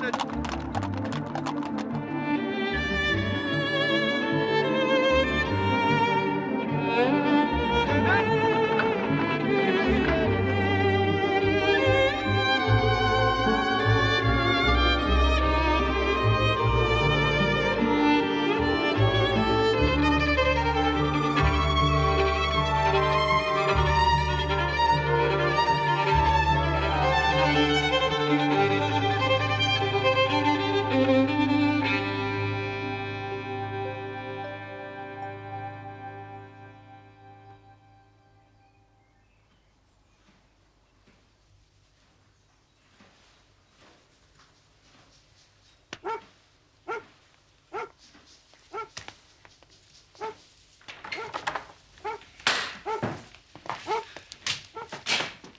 Robert!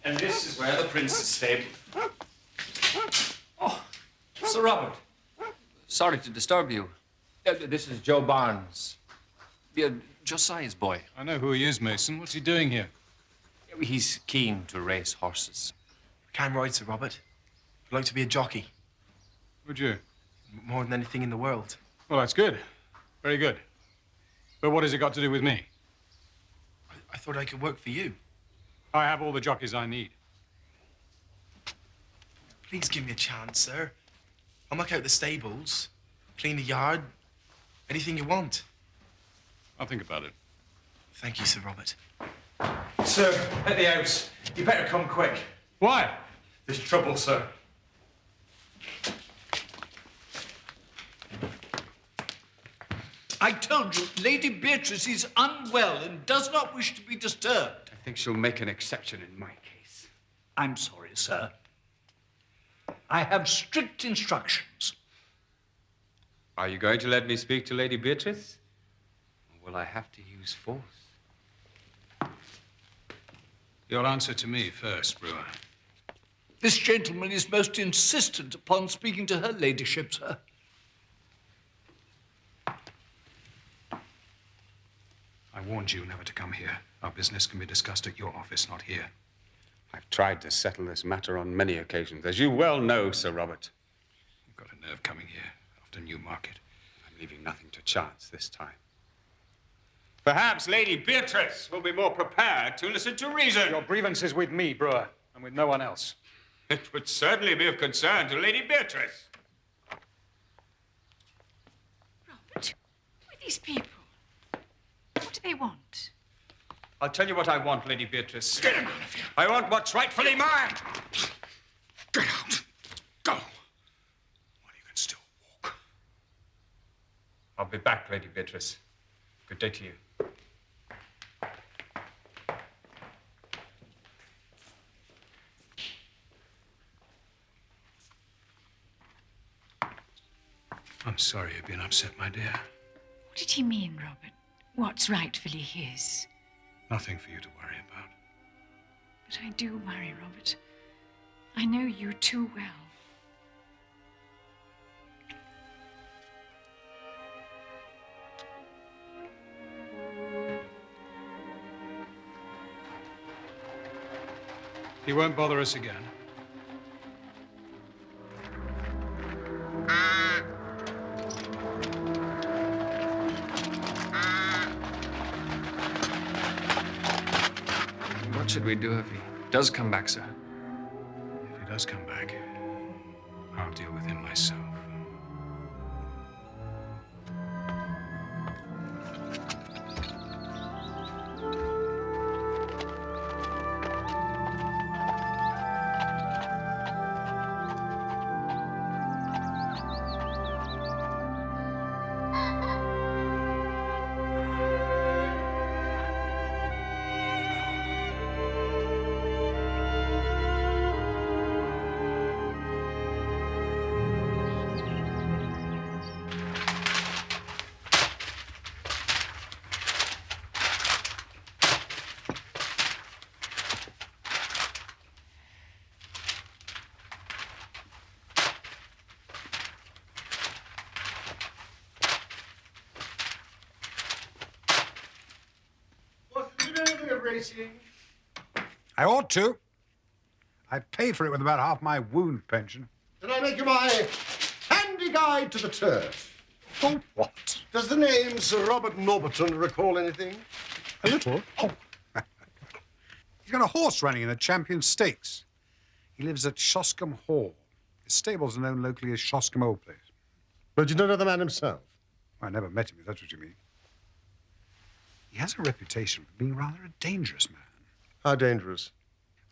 And this is where the prince is stabled. Oh, Sir Robert. Sorry to disturb you. This is Joe Barnes. Josiah's boy. I know who he is, Mason. What's he doing here? He's keen to race horses. I can ride, Sir Robert. I'd like to be a jockey. Would you? More than anything in the world. Well, that's good. Very good. But what has it got to do with me? I thought I could work for you. I have all the jockeys I need. Please give me a chance, sir. I'll muck out the stables, clean the yard, anything you want. I'll think about it. Thank you, Sir Robert. Sir, at the house. You better come quick. Why? There's trouble, sir. I told you, Lady Beatrice is unwell and does not wish to be disturbed. I think she'll make an exception in my case. I'm sorry, sir. I have strict instructions. Are you going to let me speak to Lady Beatrice? Or will I have to use force? Your answer to me first, Brewer. This gentleman is most insistent upon speaking to her ladyship, sir. I warned you never to come here. Our business can be discussed at your office, not here. I've tried to settle this matter on many occasions, as you well know, Sir Robert. You've got a nerve coming here after Newmarket. I'm leaving nothing to chance this time. Perhaps Lady Beatrice will be more prepared to listen to reason. Your grievance is with me, Brewer, and with no one else. It would certainly be of concern to Lady Beatrice. Robert, who are these people? What do they want? I'll tell you what I want, Lady Beatrice. Get him out of here. I want what's rightfully mine. Get out. Go. While you can still walk. I'll be back, Lady Beatrice. Good day to you. I'm sorry you've been upset, my dear. What did he mean, Robert? What's rightfully his? Nothing for you to worry about. But I do worry, Robert. I know you too well. He won't bother us again. What should we do if he does come back, sir? If he does come back, I'll deal with him myself. I ought to. I'd pay for it with about half my wound pension. And I I make you my handy guide to the turf. Oh, what? Does the name Sir Robert Norberton recall anything? A little. Oh. He's got a horse running in the Champion Stakes. He lives at Shoscombe Hall. His stables are known locally as Shoscombe Old Place. But you don't know the man himself? I never met him, if that's what you mean. He has a reputation for being rather a dangerous man. How dangerous?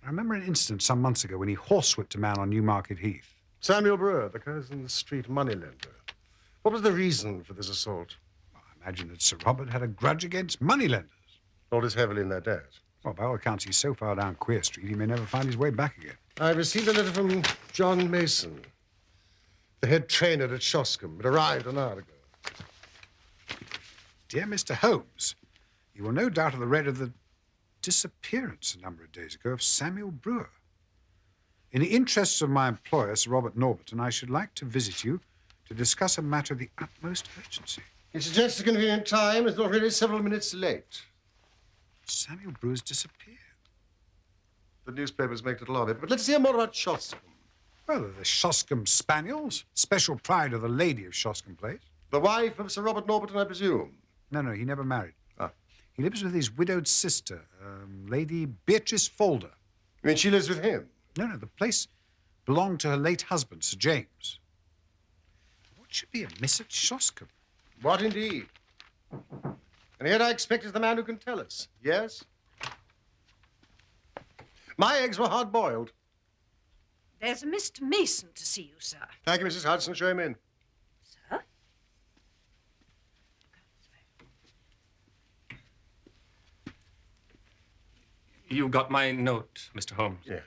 I remember an incident some months ago when he horsewhipped a man on Newmarket Heath. Samuel Brewer, the Curzon Street moneylender. What was the reason for this assault? Well, I imagine that Sir Robert had a grudge against moneylenders. Lord is heavily in their debt. Well, by all accounts, he's so far down Queer Street, he may never find his way back again. I received a letter from John Mason, the head trainer at Shoscombe. It arrived an hour ago. Dear Mr. Holmes, you will no doubt have read of the disappearance a number of days ago of Samuel Brewer. In the interests of my employer, Sir Robert Norberton, I should like to visit you to discuss a matter of the utmost urgency. He suggests a convenient time. It's already several minutes late. Samuel Brewer's disappeared. The newspapers make little of it, but let's hear more about Shoscombe. Well, the Shoscombe Spaniels, special pride of the lady of Shoscombe Place. The wife of Sir Robert Norberton, I presume? No, he never married. Ah. He lives with his widowed sister, Lady Beatrice Folder. You mean she lives with him? No, the place belonged to her late husband, Sir James. What should be amiss at Shoscombe? What indeed? And yet I expect it's the man who can tell us. Yes? My eggs were hard-boiled. There's a Mr. Mason to see you, sir. Thank you, Mrs. Hudson. Show him in. Sir? You got my note, Mr. Holmes. Yeah.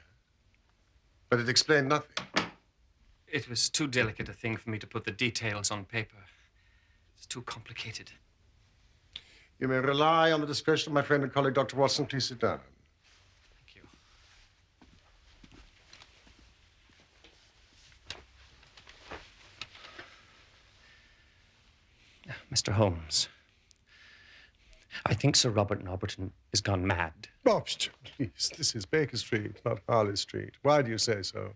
But it explained nothing. It was too delicate a thing for me to put the details on paper. It's too complicated. You may rely on the discretion of my friend and colleague, Dr. Watson. Please sit down. Thank you. Mr. Holmes, I think Sir Robert Norberton is gone mad. Oh, please. This is Baker Street, not Harley Street. Why do you say so?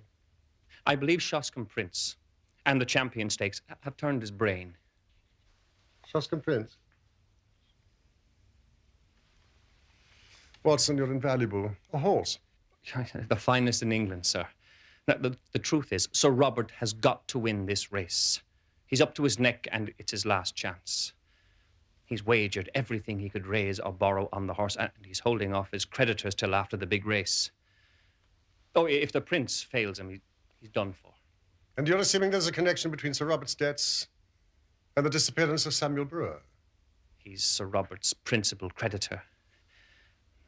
I believe Shoscombe Prince and the Champion Stakes have turned his brain. Shoscombe Prince? Watson, you're invaluable. A horse. The finest in England, sir. Now, the truth is, Sir Robert has got to win this race. He's up to his neck, and it's his last chance. He's wagered everything he could raise or borrow on the horse, and he's holding off his creditors till after the big race. Oh, if the prince fails him, he's done for. And you're assuming there's a connection between Sir Robert's debts and the disappearance of Samuel Brewer? He's Sir Robert's principal creditor.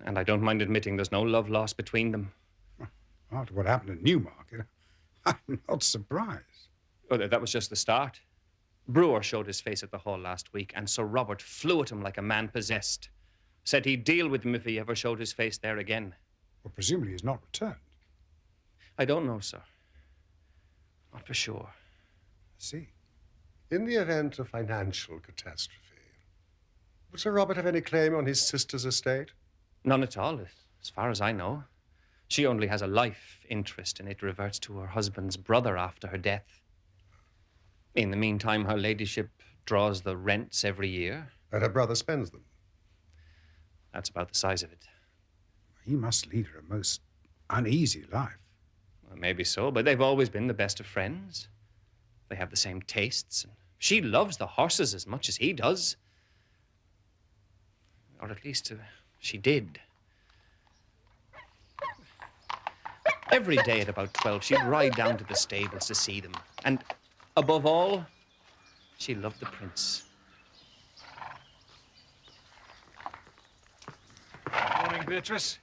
And I don't mind admitting there's no love lost between them. After what happened at Newmarket, I'm not surprised. Oh, that was just the start. Brewer showed his face at the hall last week, and Sir Robert flew at him like a man possessed. Said he'd deal with him if he ever showed his face there again. Well, presumably he's not returned. I don't know, sir. Not for sure. I see. In the event of financial catastrophe, would Sir Robert have any claim on his sister's estate? None at all, as far as I know. She only has a life interest, and it reverts to her husband's brother after her death. In the meantime, her ladyship draws the rents every year. And her brother spends them? That's about the size of it. He must lead her a most uneasy life. Well, maybe so, but they've always been the best of friends. They have the same tastes, and she loves the horses as much as he does. Or at least she did. Every day at about 12, she'd ride down to the stables to see them. And above all, she loved the prince. Morning, Beatrice.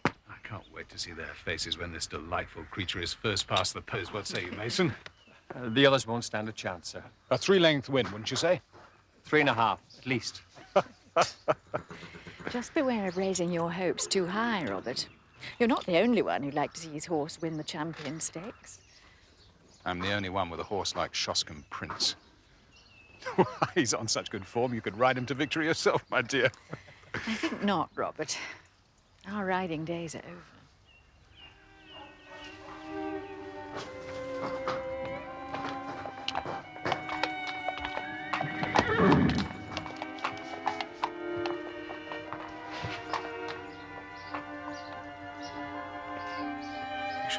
I can't wait to see their faces when this delightful creature is first past the post. What say you, Mason? The others won't stand a chance, sir. A three-length win, wouldn't you say? 3.5, at least. Just beware of raising your hopes too high, Robert. You're not the only one who'd like to see his horse win the Champion Stakes. I'm the only one with a horse like Shoscombe Prince. He's on such good form, you could ride him to victory yourself, my dear. I think not, Robert. Our riding days are over.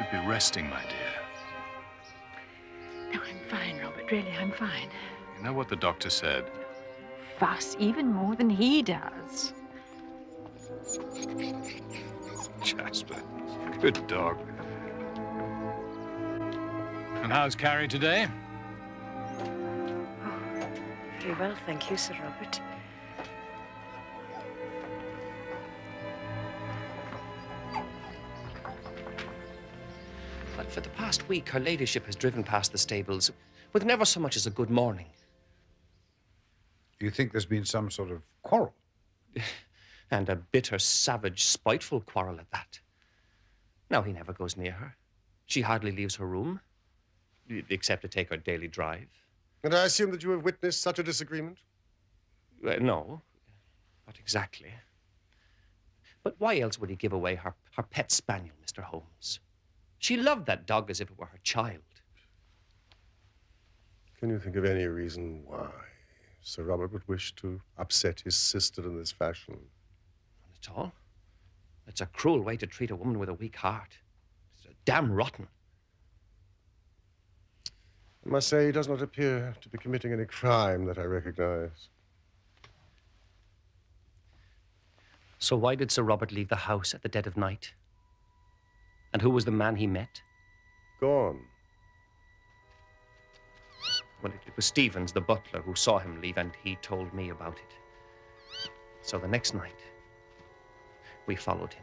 should be resting, my dear. No, I'm fine, Robert. Really, I'm fine. You know what the doctor said? Fuss even more than he does. Jasper, good dog. And how's Carrie today? Very well, thank you, Sir Robert. But for the past week, her ladyship has driven past the stables with never so much as a good morning. You think there's been some sort of quarrel? And a bitter, savage, spiteful quarrel at that. Now he never goes near her. She hardly leaves her room, except to take her daily drive. And I assume that you have witnessed such a disagreement? No, not exactly. But why else would he give away her pet spaniel, Mr. Holmes? She loved that dog as if it were her child. Can you think of any reason why Sir Robert would wish to upset his sister in this fashion? Not at all. It's a cruel way to treat a woman with a weak heart. It's damn rotten. I must say, he does not appear to be committing any crime that I recognize. So why did Sir Robert leave the house at the dead of night? And who was the man he met? Gone. Well, it was Jeavons, the butler, who saw him leave, and he told me about it. So the next night, we followed him.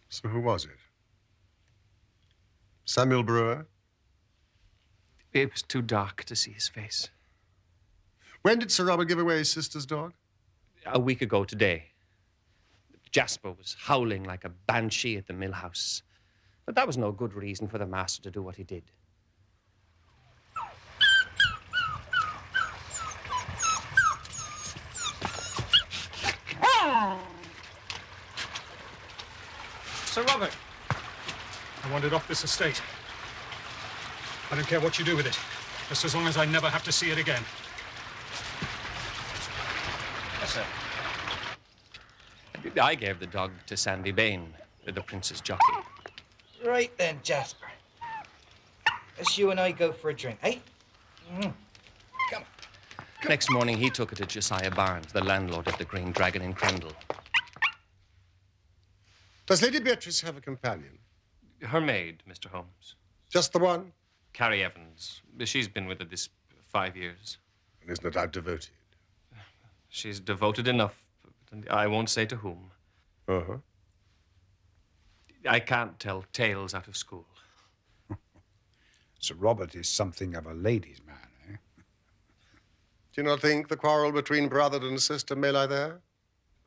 So who was it? Samuel Brewer? It was too dark to see his face. When did Sir Robert give away his sister's dog? A week ago today. Jasper was howling like a banshee at the mill house. But that was no good reason for the master to do what he did. Sir Robert, I want it off this estate. I don't care what you do with it, just as long as I never have to see it again. Yes, sir. I gave the dog to Sandy Bain, the prince's jockey. Right then, Jasper. Let's you and I go for a drink, eh? Come on. Next morning, he took it to Josiah Barnes, the landlord of the Green Dragon in Crendel. Does Lady Beatrice have a companion? Her maid, Mr. Holmes. Just the one? Carrie Evans. She's been with her this 5 years. And is no doubt devoted. She's devoted enough. I won't say to whom. Uh-huh. I can't tell tales out of school. Sir Robert is something of a ladies' man, eh? Do you not think the quarrel between brother and sister may lie there?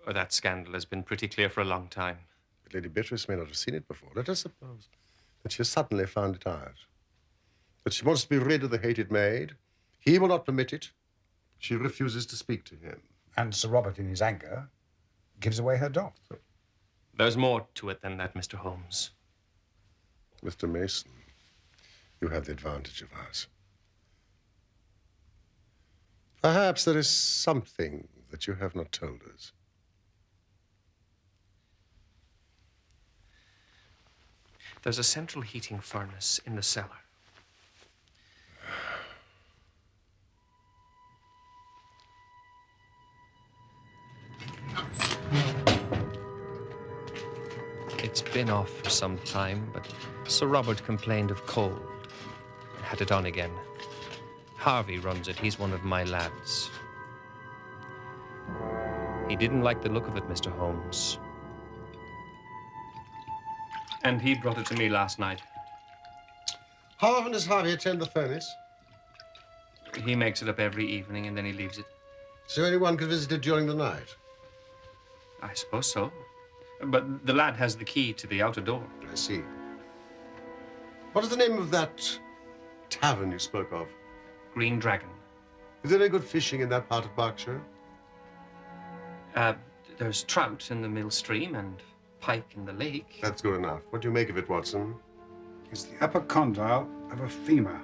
Oh, that scandal has been pretty clear for a long time. But Lady Beatrice may not have seen it before. Let us suppose that she has suddenly found it out. That she wants to be rid of the hated maid. He will not permit it. She refuses to speak to him. And Sir Robert, in his anger, gives away her dog. There's more to it than that, Mr. Holmes. Mr. Mason, you have the advantage of us. Perhaps there is something that you have not told us. There's a central heating furnace in the cellar. It's been off for some time, but Sir Robert complained of cold and had it on again. Harvey runs it. He's one of my lads. He didn't like the look of it, Mr. Holmes. And he brought it to me last night. How often does Harvey attend the furnace? He makes it up every evening and then he leaves it. So anyone could visit it during the night? I suppose so. But the lad has the key to the outer door. I see. What is the name of that tavern you spoke of? Green Dragon. Is there any good fishing in that part of Berkshire? There's trout in the mill stream and pike in the lake. That's good enough. What do you make of it, Watson? It's the upper condyle of a femur.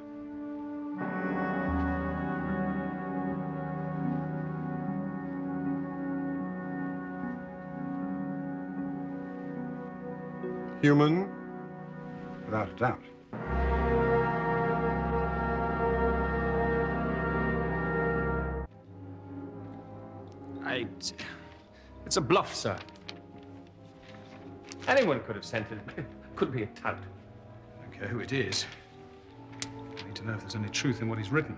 Human? Without a doubt. It's a bluff, sir. Anyone could have sent it. It could be a tout. I don't care who it is. I need to know if there's any truth in what he's written.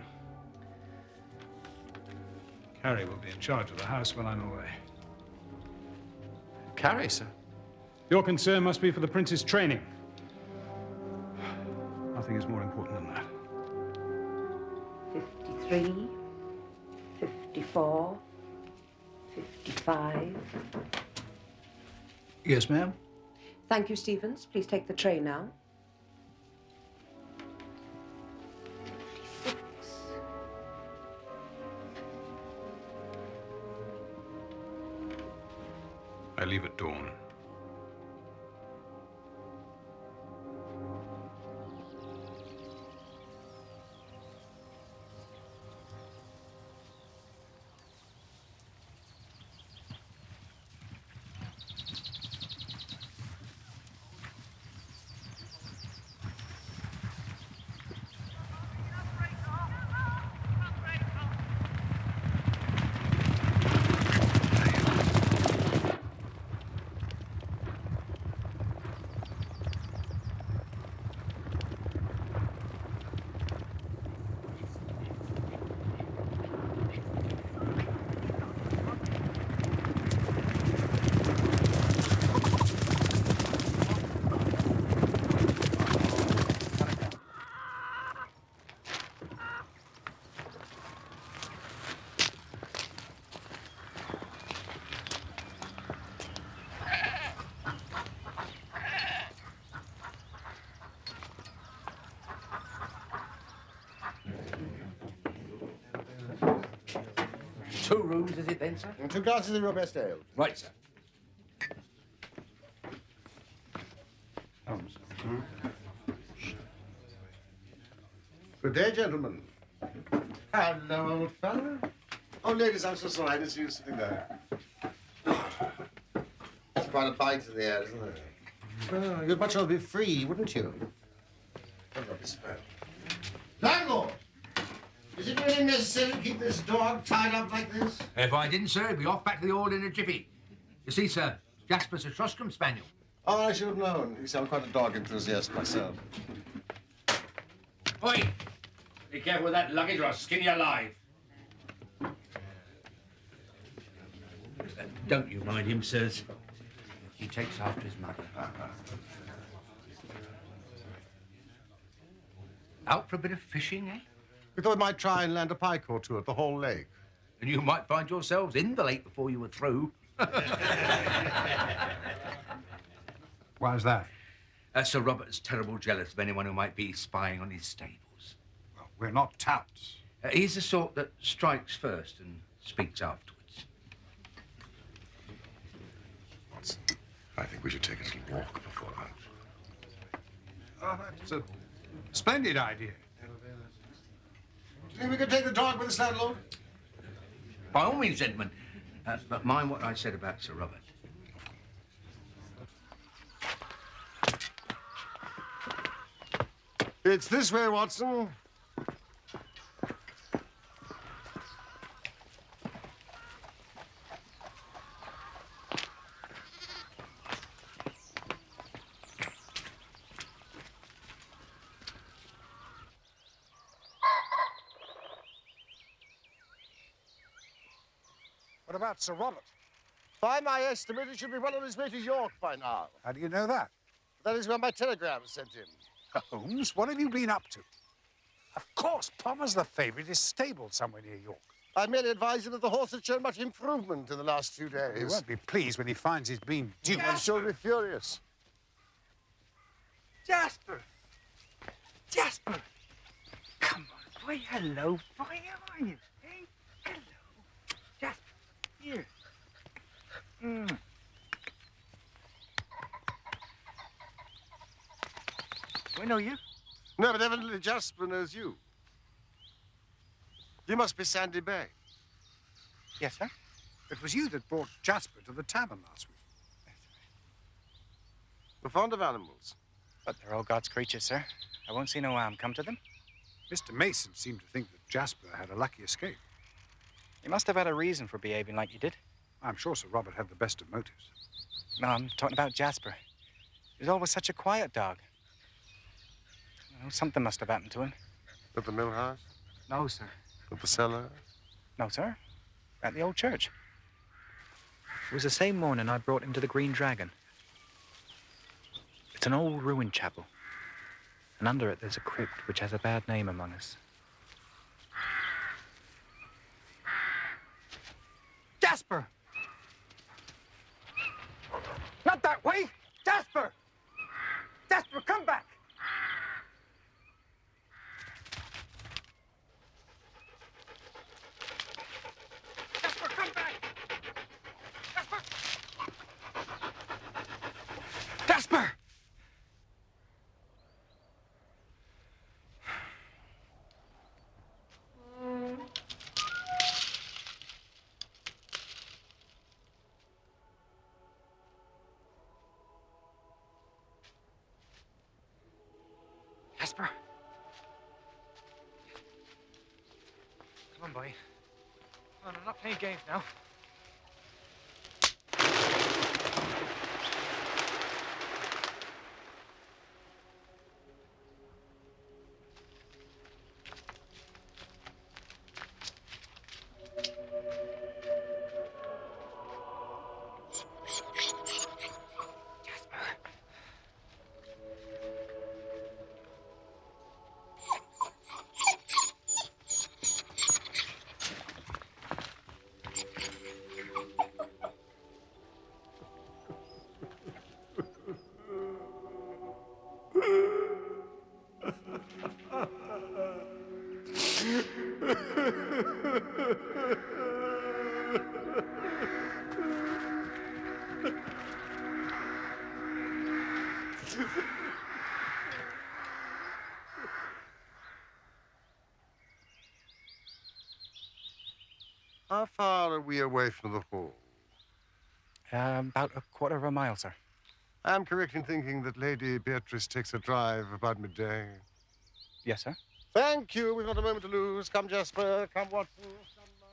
Carrie will be in charge of the house when I'm away. Carrie, sir. Your concern must be for the prince's training. Nothing is more important than that. 53, 54, 55. Yes, ma'am. Thank you, Stevens. Please take the tray now. 56. I leave at dawn. Two rooms, is it then, sir? And 2 glasses of your best ale. Right, sir. Holmes. Good day, gentlemen. Hello, old fellow. Oh, ladies, I'm so sorry. I didn't see you sitting there. It's quite a bite in the air, isn't it? Oh, you'd much rather be free, wouldn't you? Landlord! Is it really necessary to keep this dog tied up like this? If I didn't, sir, he'd be off back to the old in a jiffy. You see, sir, Jasper's a Shoscombe spaniel. Oh, I should have known. You see, I'm quite a dog enthusiast myself. Oi! Be careful with that luggage or I'll skin you alive. Don't you mind him, sirs. He takes after his mother. Out for a bit of fishing, eh? We thought we might try and land a pike or two at the whole lake. And you might find yourselves in the lake before you were through. Why is that? Sir Robert's terrible jealous of anyone who might be spying on his stables. Well, we're not touts. He's the sort that strikes first and speaks afterwards. Watson, I think we should take a little walk before lunch. Oh, that's a splendid idea. Do you think we could take the dog with us, landlord? By all means, gentlemen. But mind what I said about Sir Robert. It's this way, Watson. What about Sir Robert? By my estimate, he should be well on his way to York by now. How do you know that? That is where my telegram sent him. Holmes, what have you been up to? Of course, Palmer's the favourite is stabled somewhere near York. I merely advise him that the horse has shown much improvement in the last few days. He won't be pleased when he finds he's been duped. I'm sure he'll be furious. Jasper! Jasper! Come on, boy. Hello, boy. How are you? Hey? Hello. Jasper, here. Do I know you? No, but evidently Jasper knows you. You must be Sandy Bay. Yes, sir. It was you that brought Jasper to the tavern last week. We're fond of animals. But they're all God's creatures, sir. I won't see no harm come to them. Mr. Mason seemed to think that Jasper had a lucky escape. You must have had a reason for behaving like you did. I'm sure Sir Robert had the best of motives. No, I'm talking about Jasper. He was always such a quiet dog. You know, something must have happened to him. At the mill house? No, sir. At the cellar? No, sir. At the old church. It was the same morning I brought him to the Green Dragon. It's an old ruined chapel. And under it there's a crypt which has a bad name among us. Jasper! Not that way! Jasper! Jasper, come back! Jasper, come back! Jasper! Jasper! Jasper. Come on, boy. Come on, I'm not playing games now. How far are we away from the hall? About a quarter of a mile, sir. I'm correct in thinking that Lady Beatrice takes a drive about midday. Yes, sir. Thank you. We've not a moment to lose. Come, Jasper. Come, Watson. Come, goodbye.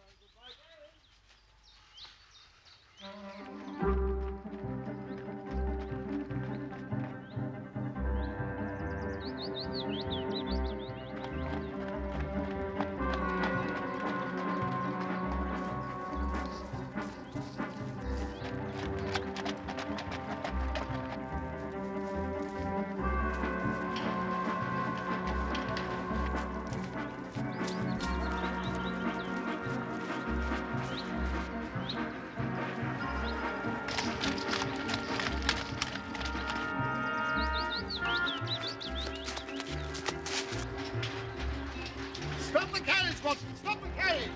Stop the carriage, Watson! Stop the carriage!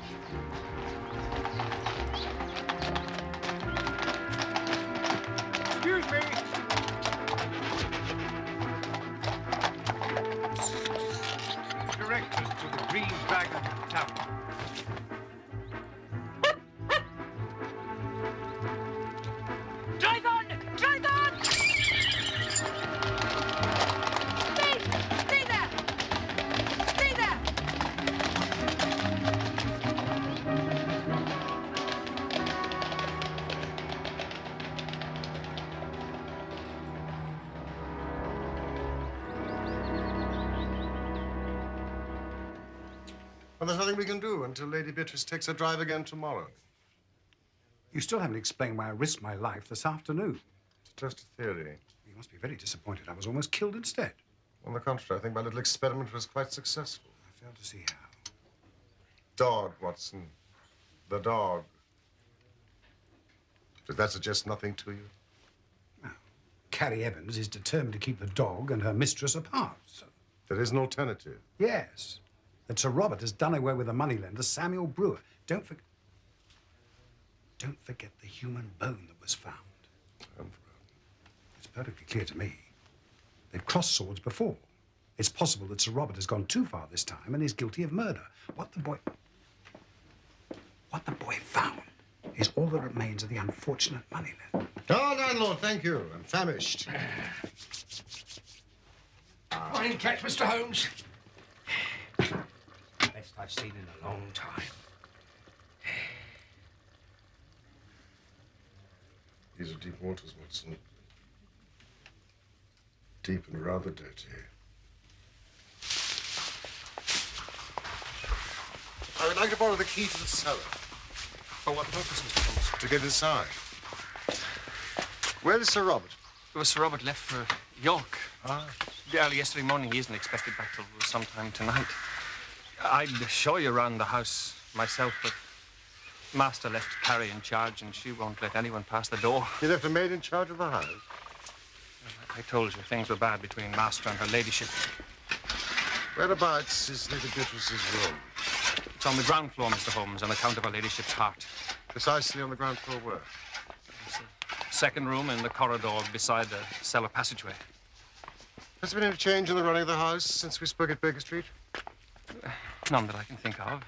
Excuse me. Directors to the Green Dragon Tavern. Drive on! Drive on! Stay! Stay there! Stay there! Well, there's nothing we can do until Lady Beatrice takes her drive again tomorrow. You still haven't explained why I risked my life this afternoon. It's just a theory. You must be very disappointed. I was almost killed instead. On the contrary, I think my little experiment was quite successful. I fail to see how. Dog, Watson. The dog. Does that suggest nothing to you? Now, Carrie Evans is determined to keep the dog and her mistress apart. So. There is an alternative. Yes. That Sir Robert has done away with the moneylender, Samuel Brewer. Don't forget the human bone that was found. It's perfectly clear to me. They've crossed swords before. It's possible that Sir Robert has gone too far this time and is guilty of murder. What the boy found is all that remains of the unfortunate moneylender. Oh, landlord, thank you. I'm famished. Fine catch, Mr. Holmes. Best I've seen in a long time. These are deep waters, Watson. Deep and rather dirty. I would like to borrow the key to the cellar. For what purpose, Mr. Holmes? To get inside. Where is Sir Robert? Well, Sir Robert left for York. Ah. Early yesterday morning. He isn't expected back till sometime tonight. I'd show you around the house myself, but Master left Carrie in charge, and she won't let anyone pass the door. He left a maid in charge of the house? I told you things were bad between Master and her ladyship. Whereabouts is Lady Beatrice's room? It's on the ground floor, Mr. Holmes, on account of her ladyship's heart. Precisely on the ground floor where? There's a second room in the corridor beside the cellar passageway. Has there been any change in the running of the house since we spoke at Baker Street? None that I can think of.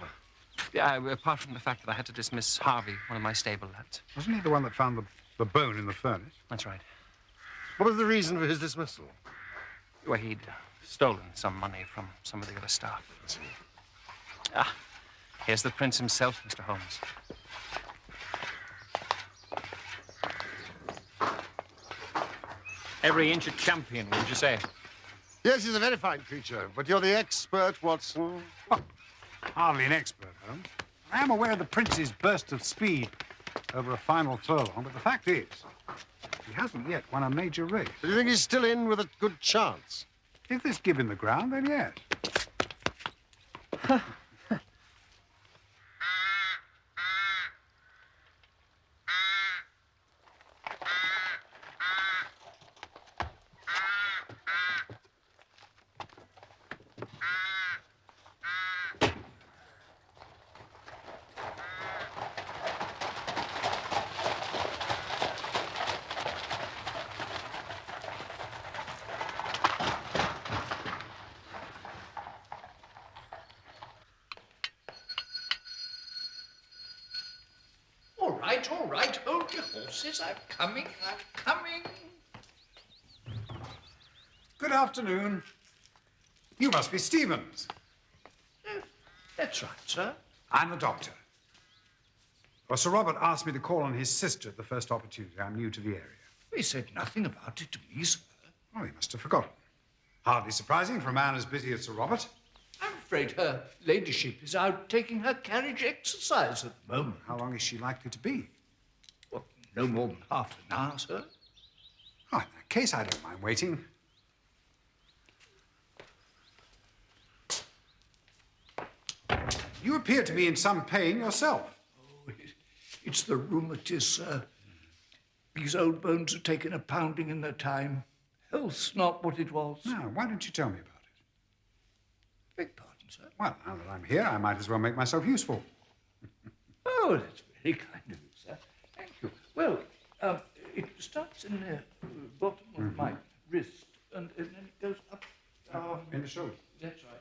Yeah, apart from the fact that I had to dismiss Harvey, one of my stable lads. Wasn't he the one that found the bone in the furnace? That's right. What was the reason for his dismissal? Well, he'd stolen some money from some of the other staff. Ah, here's the prince himself, Mr. Holmes. Every inch a champion, would you say? Yes, he's a very fine creature, but you're the expert, Watson. Oh, hardly an expert, Holmes. I am aware of the prince's burst of speed over a final furlong, but the fact is, he hasn't yet won a major race. Do you think he's still in with a good chance? If there's give in the ground, then yes. All right, hold your horses. I'm coming. Good afternoon. You must be Stevens. That's right, sir. I'm the doctor. Well, Sir Robert asked me to call on his sister at the first opportunity. I'm new to the area. He said nothing about it to me, sir. Oh, he must have forgotten. Hardly surprising for a man as busy as Sir Robert. I'm afraid her ladyship is out taking her carriage exercise at the moment. How long is she likely to be? Well, no more than half an hour, sir. Oh, in that case, I don't mind waiting. You appear to be in some pain yourself. Oh, it's the rheumatiz, sir. These old bones have taken a pounding in their time. Health's not what it was. Now, why don't you tell me about it? Beg pardon, sir. Well, now that I'm here, I might as well make myself useful. Oh, that's very kind of you, sir. Thank you. Well, it starts in the bottom of my wrist, and then it goes up. In the shoulder. That's right.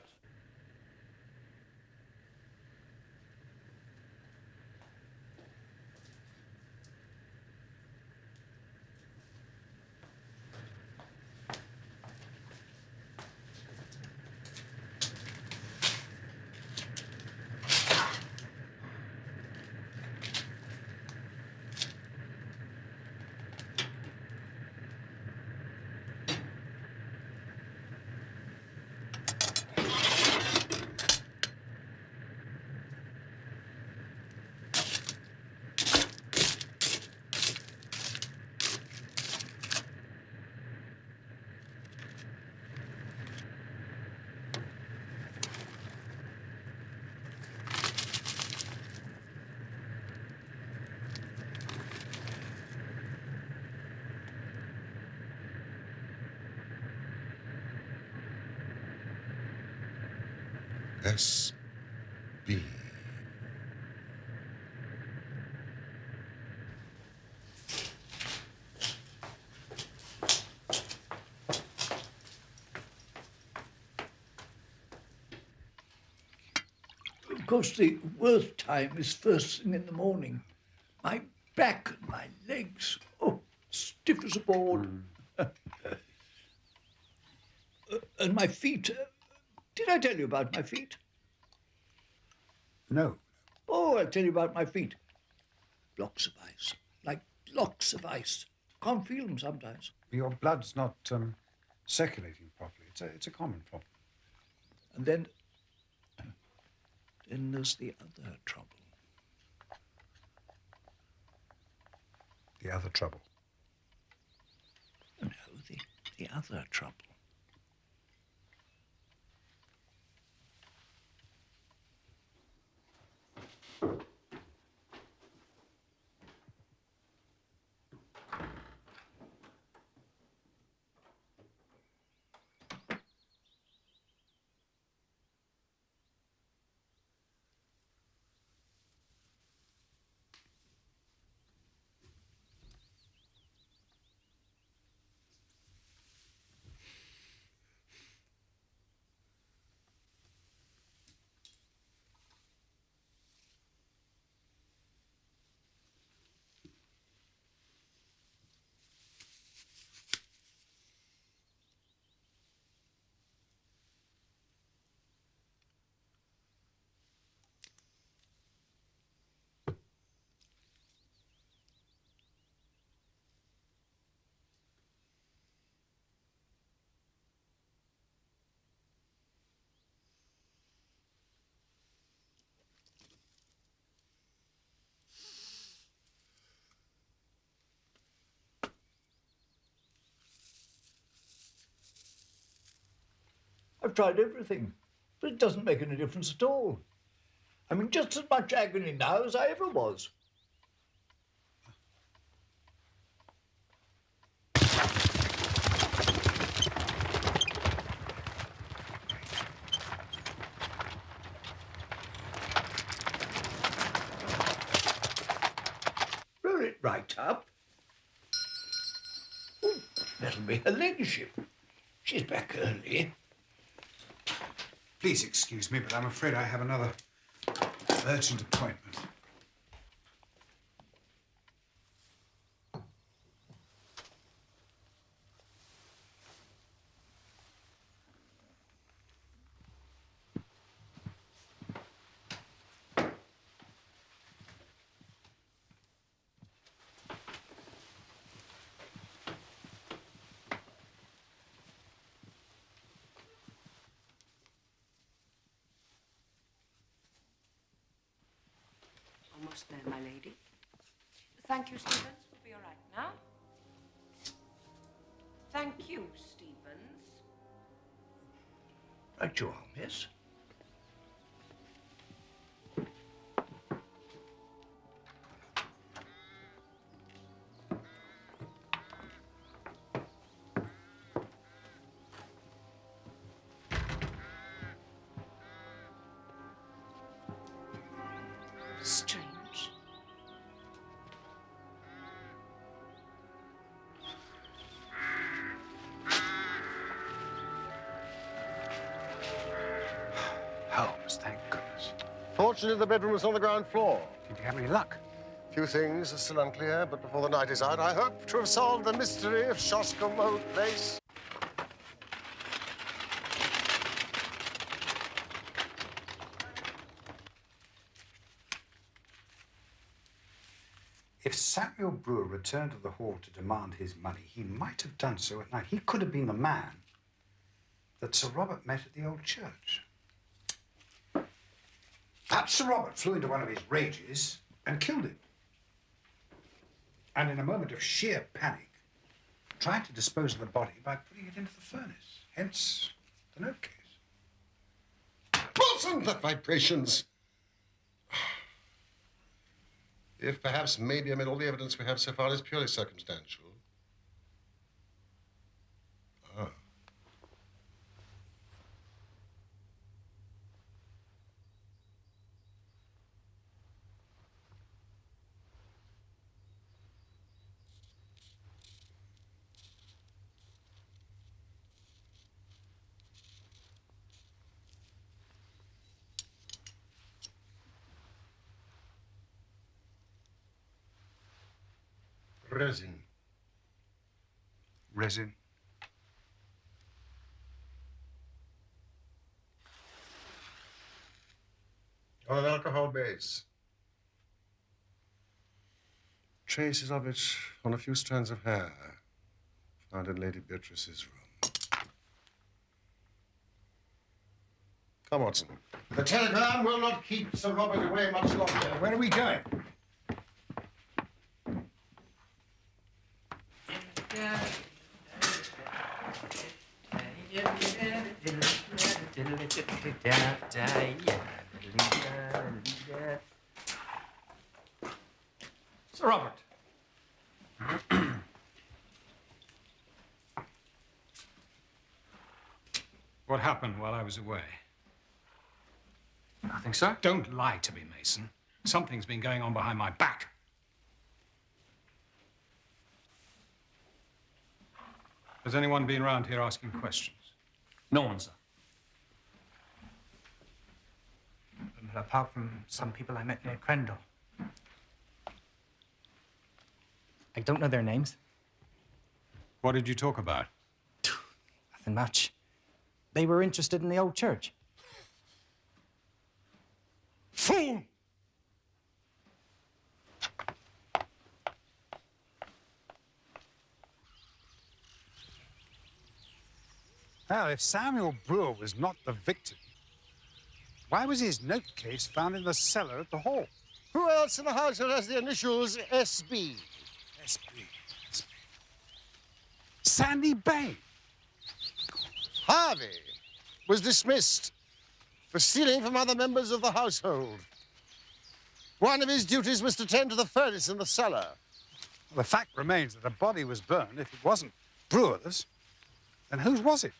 S.B. Of course, the worst time is first thing in the morning. My back and my legs, oh, stiff as a board. And my feet. Did I tell you about my feet? No. Oh, I'll tell you about my feet. Blocks of ice, like blocks of ice. Can't feel them sometimes. Your blood's not circulating properly. It's a common problem. And then there's the other trouble. The other trouble? No, the other trouble. I've tried everything, but it doesn't make any difference at all. I'm in just as much agony now as I ever was. Roll it right up. Oh, that'll be her ladyship. She's back early. Please excuse me, but I'm afraid I have another urgent appointment. Almost there, my lady. Thank you, Stevens. We'll be all right now. Thank you, Stevens. Right you are, miss. Strange. Holmes, thank goodness. Fortunately, the bedroom was on the ground floor. Did you have any luck? Few things are still unclear, but before the night is out, I hope to have solved the mystery of Shoscombe Old Place. If Samuel Brewer returned to the hall to demand his money, he might have done so at night. He could have been the man that Sir Robert met at the old church. Perhaps Sir Robert flew into one of his rages and killed him. And in a moment of sheer panic, tried to dispose of the body by putting it into the furnace. Hence the note case. Wasn't the vibrations? If perhaps maybe amid all the evidence we have so far is purely circumstantial. Ah. resin. Resin. Or an alcohol base. Traces of it on a few strands of hair found in Lady Beatrice's room. Come, Watson. The telegram will not keep Sir Robert away much longer. Where are we going? Sir Robert. What happened while I was away? Nothing, sir. Don't lie to me, Mason. Something's been going on behind my back. Has anyone been around here asking questions? No one, sir. Apart from some people I met near Crendell. I don't know their names. What did you talk about? Nothing much. They were interested in the old church. Fool! Now, if Samuel Brewer was not the victim, why was his note case found in the cellar at the hall? Who else in the household has the initials SB? SB. Sandy Bain. Harvey was dismissed for stealing from other members of the household. One of his duties was to tend to the furnace in the cellar. Well, the fact remains that the body was burned. If it wasn't Brewer's, then whose was it?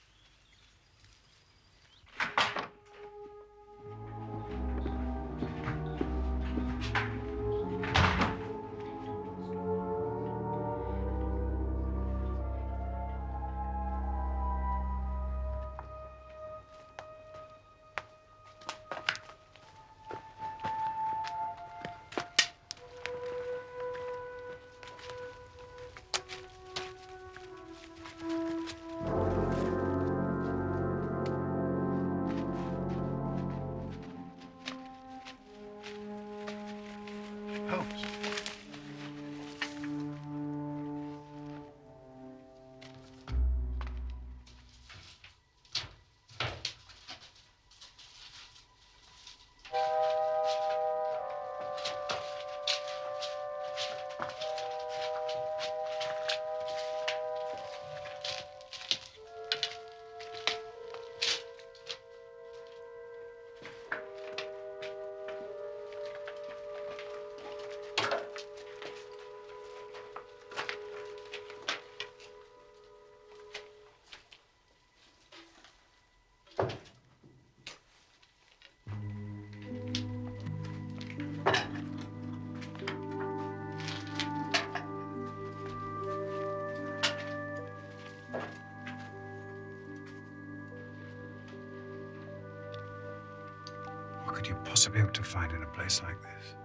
What could you possibly hope to find in a place like this?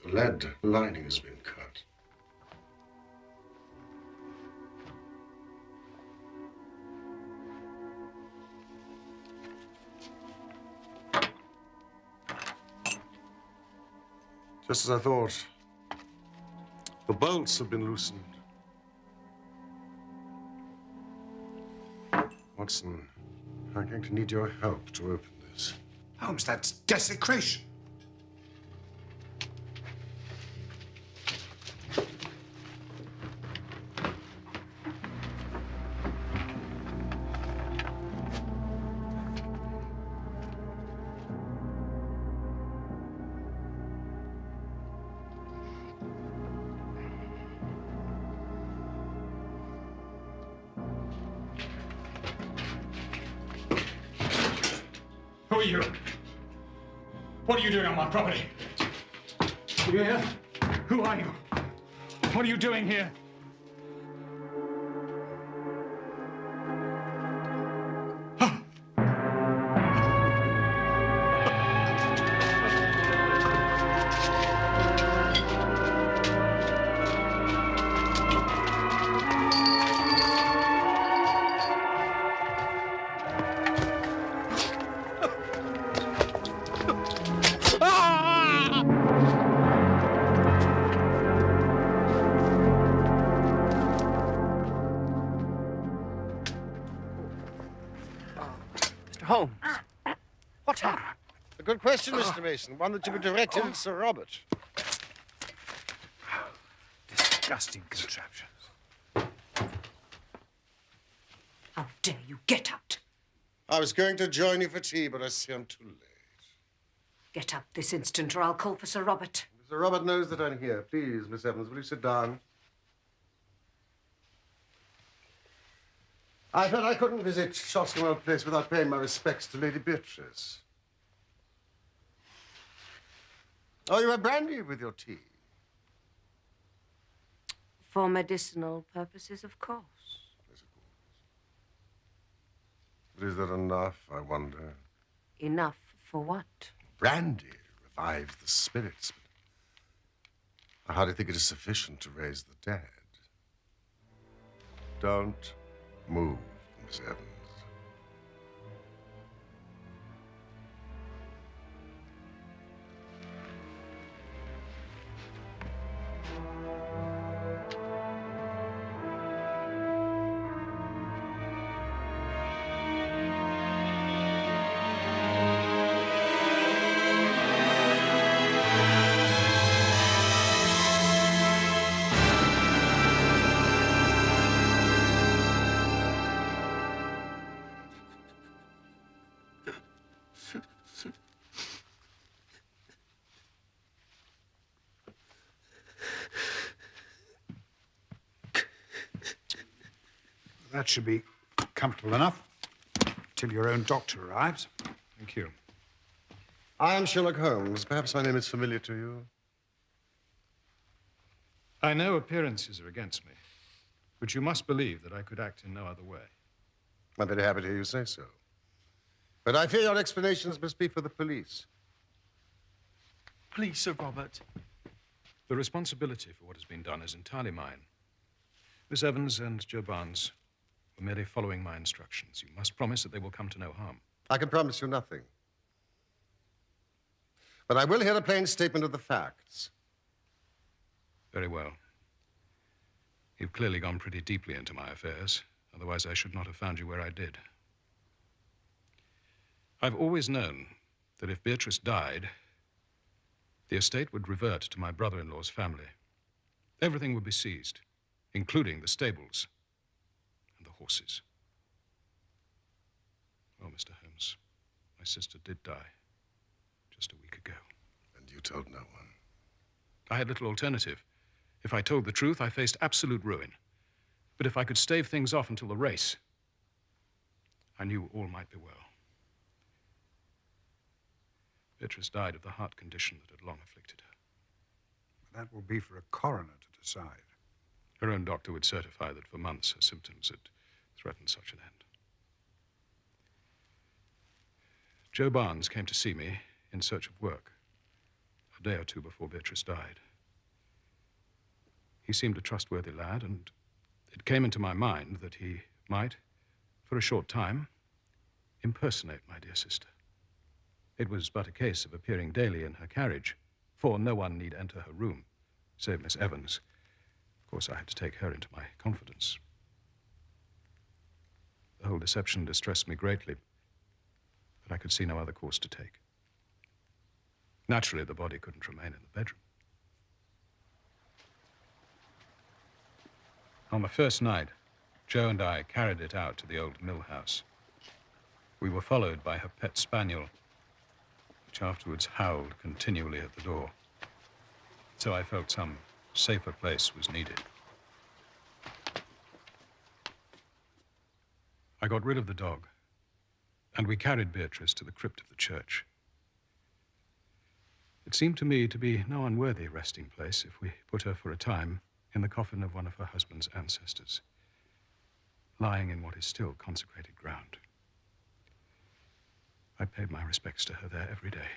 The lead lining has been cut. Just as I thought. The bolts have been loosened. Watson, I'm going to need your help to open this. Holmes, that's desecration. Who are you? What are you doing on my property? You here? Who are you? What are you doing here? good question, Mr. Mason. One that you could direct at Sir Robert. Disgusting contraptions. How dare you? Get out. I was going to join you for tea, but I see I'm too late. Get out this instant, or I'll call for Sir Robert. Sir Robert knows that I'm here. Please, Miss Evans, will you sit down? I felt I couldn't visit Shoscombe Place without paying my respects to Lady Beatrice. Oh, you have brandy with your tea? For medicinal purposes, of course. Yes, of course. But is that enough, I wonder? Enough for what? Brandy revives the spirits, but I hardly think it is sufficient to raise the dead. Don't move, Miss Evans. That should be comfortable enough till your own doctor arrives. Thank you. I am Sherlock Holmes. Perhaps my name is familiar to you. I know appearances are against me, but you must believe that I could act in no other way. I'm very happy to hear you say so. But I fear your explanations must be for the police. Please, Sir Robert. The responsibility for what has been done is entirely mine. Miss Evans and Joe Barnes were merely following my instructions. You must promise that they will come to no harm. I can promise you nothing. But I will hear a plain statement of the facts. Very well. You've clearly gone pretty deeply into my affairs. Otherwise, I should not have found you where I did. I've always known that if Beatrice died, the estate would revert to my brother-in-law's family. Everything would be seized, including the stables and the horses. Well, Mr. Holmes, my sister did die just a week ago. And you told no one? I had little alternative. If I told the truth, I faced absolute ruin. But if I could stave things off until the race, I knew all might be well. Beatrice died of the heart condition that had long afflicted her. That will be for a coroner to decide. Her own doctor would certify that for months her symptoms had threatened such an end. Joe Barnes came to see me in search of work a day or two before Beatrice died. He seemed a trustworthy lad, and it came into my mind that he might, for a short time, impersonate my dear sister. It was but a case of appearing daily in her carriage, for no one need enter her room, save Miss Evans. Of course, I had to take her into my confidence. The whole deception distressed me greatly, but I could see no other course to take. Naturally, the body couldn't remain in the bedroom. On the first night, Joe and I carried it out to the old mill house. We were followed by her pet spaniel, which afterwards howled continually at the door. So I felt some safer place was needed. I got rid of the dog, and we carried Beatrice to the crypt of the church. It seemed to me to be no unworthy resting place if we put her for a time in the coffin of one of her husband's ancestors, lying in what is still consecrated ground. I paid my respects to her there every day.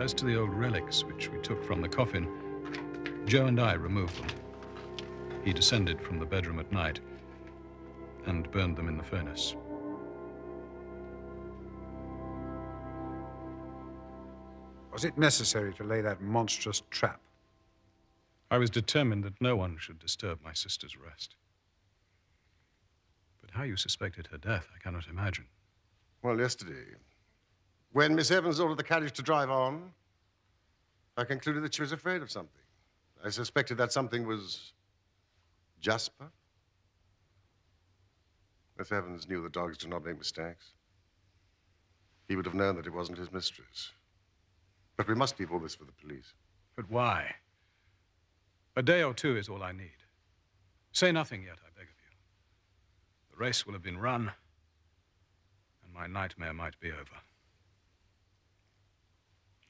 As to the old relics which we took from the coffin, Joe and I removed them. He descended from the bedroom at night and burned them in the furnace. Was it necessary to lay that monstrous trap? I was determined that no one should disturb my sister's rest. But how you suspected her death, I cannot imagine. Well, yesterday, when Miss Evans ordered the carriage to drive on, I concluded that she was afraid of something. I suspected that something was Jasper. Miss Evans knew that dogs do not make mistakes. He would have known that it wasn't his mistress. But we must keep all this for the police. But why? A day or two is all I need. Say nothing yet, I beg of you. The race will have been run, and my nightmare might be over.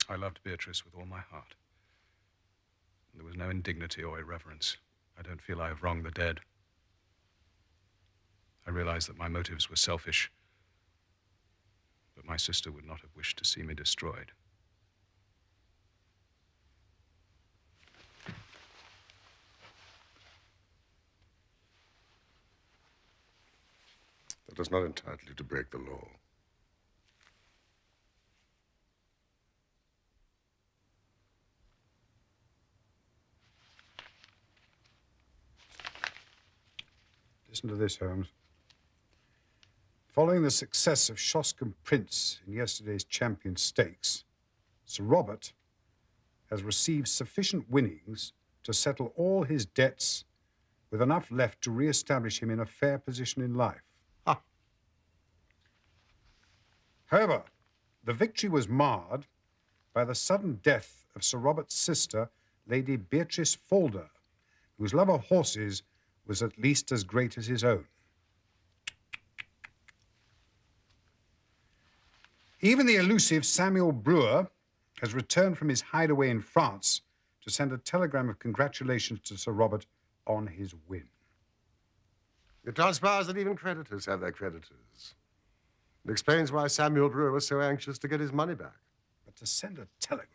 I loved Beatrice with all my heart. There was no indignity or irreverence. I don't feel I have wronged the dead. I realize that my motives were selfish, but my sister would not have wished to see me destroyed. That does not entitle you to break the law. Listen to this, Holmes. Following the success of Shoscombe Prince in yesterday's Champion Stakes, Sir Robert has received sufficient winnings to settle all his debts with enough left to re-establish him in a fair position in life. Ah. However, the victory was marred by the sudden death of Sir Robert's sister, Lady Beatrice Falder, whose love of horses was at least as great as his own. Even the elusive Samuel Brewer has returned from his hideaway in France to send a telegram of congratulations to Sir Robert on his win. It transpires that even creditors have their creditors. It explains why Samuel Brewer was so anxious to get his money back. But to send a telegram,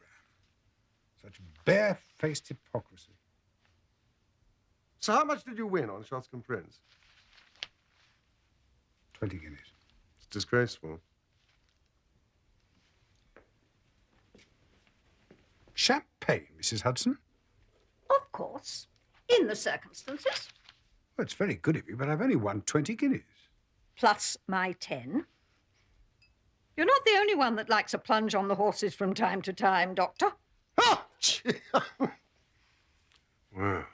such barefaced hypocrisy. So how much did you win on Shoscombe Prince? 20 guineas. It's disgraceful. Champagne, Mrs. Hudson? Of course, in the circumstances. Well, it's very good of you, but I've only won 20 guineas. Plus my 10. You're not the only one that likes a plunge on the horses from time to time, Doctor. Oh, gee. Well.